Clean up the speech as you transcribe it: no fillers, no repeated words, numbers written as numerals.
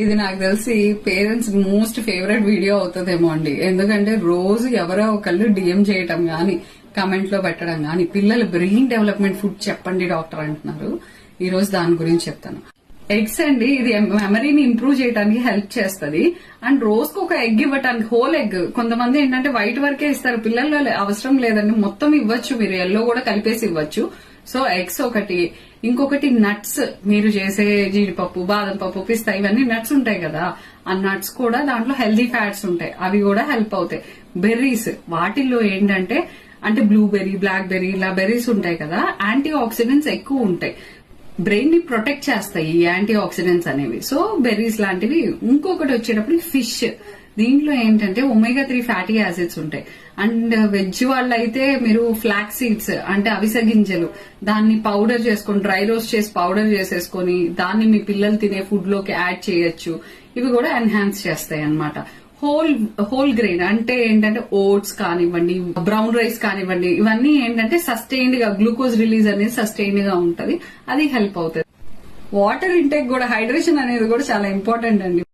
ఇది నాకు తెలిసి పేరెంట్స్ మోస్ట్ ఫేవరెట్ వీడియో అవుతుందేమో అండి. ఎందుకంటే రోజు ఎవరో ఒకళ్ళు డిఎం చేయటం గాని కమెంట్ లో పెట్టడం గాని పిల్లల బ్రెయిన్ డెవలప్మెంట్ ఫుడ్ చెప్పండి డాక్టర్ అంటున్నారు. ఈ రోజు దాని గురించి చెప్తాను. ఎగ్స్ అండి, ఇది మెమరీని ఇంప్రూవ్ చేయడానికి హెల్ప్ చేస్తుంది. అండ్ రోజుకు ఒక ఎగ్ ఇవ్వటానికి, హోల్ ఎగ్. కొంతమంది ఏంటంటే వైట్ వరకే ఇస్తారు, పిల్లల్లో అవసరం లేదండి, మొత్తం ఇవ్వచ్చు, మీరు ఎల్లో కూడా కలిపేసి ఇవ్వచ్చు. సో ఎగ్స్ ఒకటి, ఇంకొకటి నట్స్. మీరు చేసే జీడిపప్పు, బాదం పప్పు, పిస్తా ఇవన్నీ నట్స్ ఉంటాయి కదా, ఆ నట్స్ కూడా దాంట్లో హెల్దీ ఫ్యాట్స్ ఉంటాయి, అవి కూడా హెల్ప్ అవుతాయి. బెర్రీస్, వాటిల్లో ఏంటంటే అంటే బ్లూబెర్రీ, బ్లాక్ బెర్రీ, ఇలా బెర్రీస్ ఉంటాయి కదా, యాంటీ ఆక్సిడెంట్స్ ఎక్కువ ఉంటాయి, బ్రెయిన్ ని ప్రొటెక్ట్ చేస్తాయి ఈ యాంటీ ఆక్సిడెంట్స్ అనేవి. సో బెర్రీస్ లాంటివి. ఇంకొకటి వచ్చేటప్పుడు ఫిష్. దీంట్లో ఏంటంటే ఒమేగా 3 ఫ్యాటీ యాసిడ్స్ ఉంటాయి. అండ్ వెజ్ వాళ్ళైతే మీరు ఫ్లాక్స్ సీడ్స్ అంటే అవిసె గింజలు, దాన్ని పౌడర్ చేసుకొని డ్రై రోస్ట్ చేసి పౌడర్ చేసేసుకొని దాన్ని మీ పిల్లలు తినే ఫుడ్ లోకి యాడ్ చేయొచ్చు. ఇవి కూడా ఎన్హాన్స్ చేస్తాయి అన్నమాట. హోల్ గ్రెయిన్ అంటే ఏంటంటే ఓట్స్ కానివ్వండి, బ్రౌన్ రైస్ కానివ్వండి, ఇవన్నీ ఏంటంటే సస్టైన్డ్ గా గ్లూకోజ్ రిలీజ్ అనేది సస్టైన్డ్ గా ఉంటది, అది హెల్ప్ అవుతుంది. వాటర్ ఇంటేక్ కూడా, హైడ్రేషన్ అనేది కూడా చాలా ఇంపార్టెంట్ అండి.